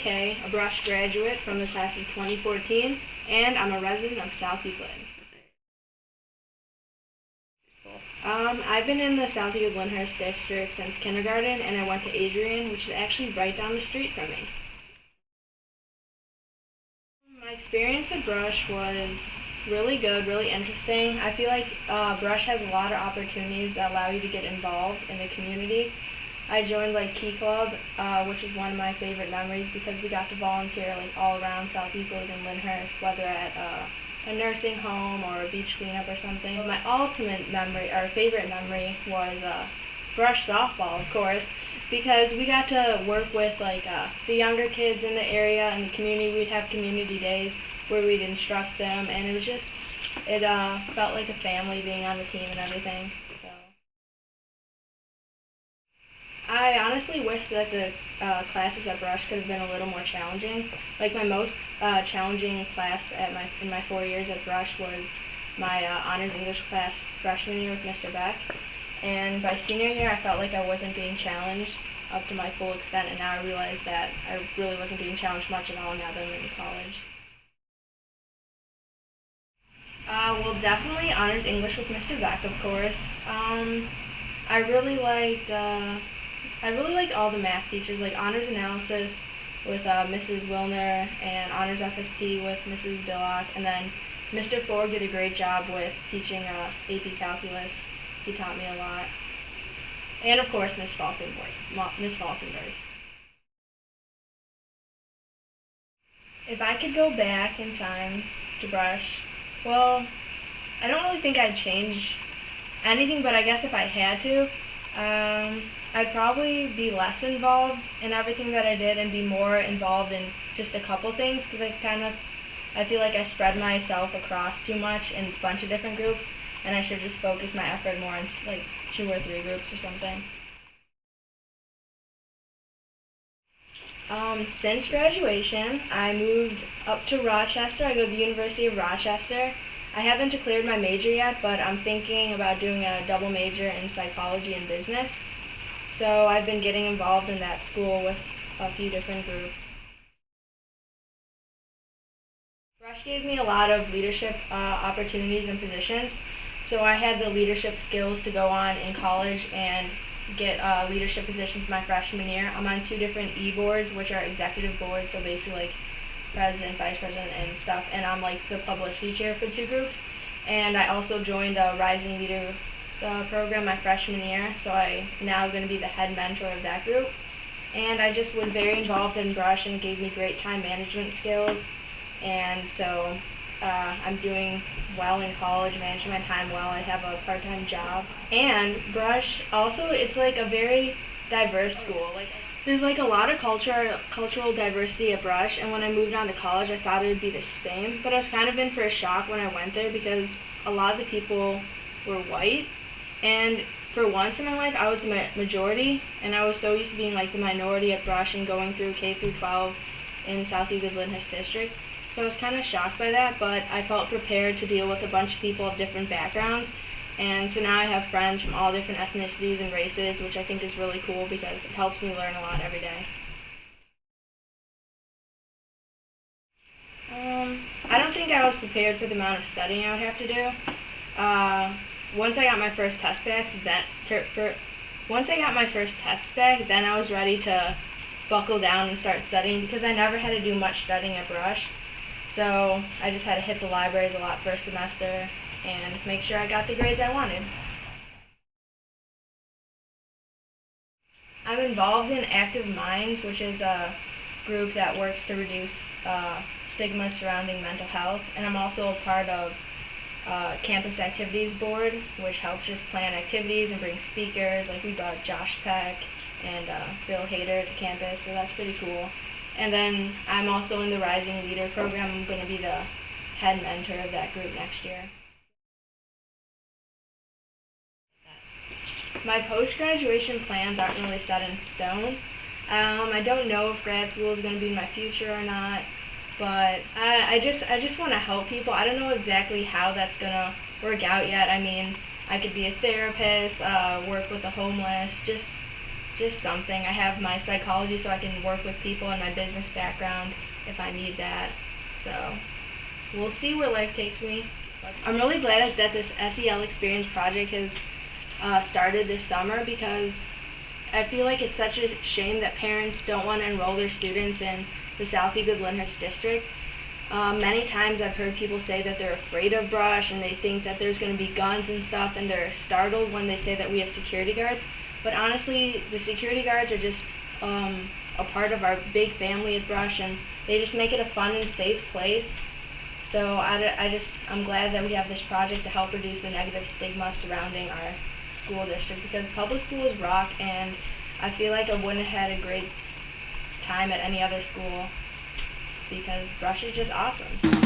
Mackay, a Brush graduate from the class of 2014, and I'm a resident of South Euclid. I've been in the South Euclid-Lyndhurst district since kindergarten, and I went to Adrian, which is actually right down the street from me. My experience at Brush was really good, really interesting. I feel like Brush has a lot of opportunities that allow you to get involved in the community. I joined Key Club, which is one of my favorite memories because we got to volunteer all around South Euclid and Lyndhurst, whether at a nursing home or a beach cleanup or something. My ultimate memory, or favorite memory, was Brush softball, of course, because we got to work with the younger kids in the area and the community. We'd have community days where we'd instruct them, and it felt like a family being on the team and everything. So I honestly wish that the classes at Brush could have been a little more challenging. My most challenging class in my 4 years at Brush was my honors English class freshman year with Mr. Beck. And by senior year, I felt like I wasn't being challenged up to my full extent, and now I realize that I really wasn't being challenged much at all now that I'm in college. Well, definitely honors English with Mr. Beck, of course. I really liked all the math teachers, like honors analysis with Mrs. Wilner and honors FST with Mrs. Billock, and then Mr. Ford did a great job with teaching AP Calculus. He taught me a lot. And of course, Miss Falkenberg. If I could go back in time to Brush, well, I don't really think I'd change anything, but I guess if I had to, I'd probably be less involved in everything that I did and be more involved in just a couple things, because I feel like I spread myself across too much in a bunch of different groups, and I should just focus my effort more on 2 or 3 groups or something. Since graduation, I moved up to Rochester. I go to the University of Rochester. I haven't declared my major yet, but I'm thinking about doing a double major in psychology and business. So I've been getting involved in that school with a few different groups. Brush gave me a lot of leadership opportunities and positions, so I had the leadership skills to go on in college and get leadership positions my freshman year. I'm on 2 different E-boards, which are executive boards, so basically president, vice president, and stuff, and I'm the publicity chair for 2 groups. And I also joined a Rising Leader program my freshman year, so I'm now going to be the head mentor of that group. And I just was very involved in Brush, and it gave me great time management skills, and so I'm doing well in college, managing my time well. I have a part-time job. And Brush, also, it's a very diverse school. There's a lot of cultural diversity at Brush, and when I moved on to college, I thought it would be the same. But I was kind of in for a shock when I went there because a lot of the people were white, and for once in my life, I was the majority, and I was so used to being the minority at Brush and going through K through 12 in South Euclid-Lyndhurst district. So I was kind of shocked by that, but I felt prepared to deal with a bunch of people of different backgrounds. And so now I have friends from all different ethnicities and races, which I think is really cool because it helps me learn a lot every day. I don't think I was prepared for the amount of studying I would have to do. Once I got my first test back, then I was ready to buckle down and start studying because I never had to do much studying at Brush. So I just had to hit the libraries a lot first semester and make sure I got the grades I wanted. I'm involved in Active Minds, which is a group that works to reduce stigma surrounding mental health, and I'm also a part of Campus Activities Board, which helps just plan activities and bring speakers. We brought Josh Peck and Bill Hader to campus, so that's pretty cool. And then I'm also in the Rising Leader program. I'm going to be the head mentor of that group next year. My post-graduation plans aren't really set in stone. I don't know if grad school is going to be my future or not, but I just want to help people. I don't know exactly how that's going to work out yet. I mean, I could be a therapist, work with the homeless, just just something. I have my psychology so I can work with people and my business background if I need that. So we'll see where life takes me. I'm really glad that this SEL Experience project has started this summer, because I feel like it's such a shame that parents don't want to enroll their students in the South Eagle-Lyndhurst district. Many times I've heard people say that they're afraid of brush and they think that there's going to be guns and stuff, and they're startled when they say that we have security guards. But honestly, the security guards are just a part of our big family at Brush, and they just make it a fun and safe place. So I'm glad that we have this project to help reduce the negative stigma surrounding our school district, because public schools rock, and I feel like I wouldn't have had a great time at any other school, because Brush is just awesome.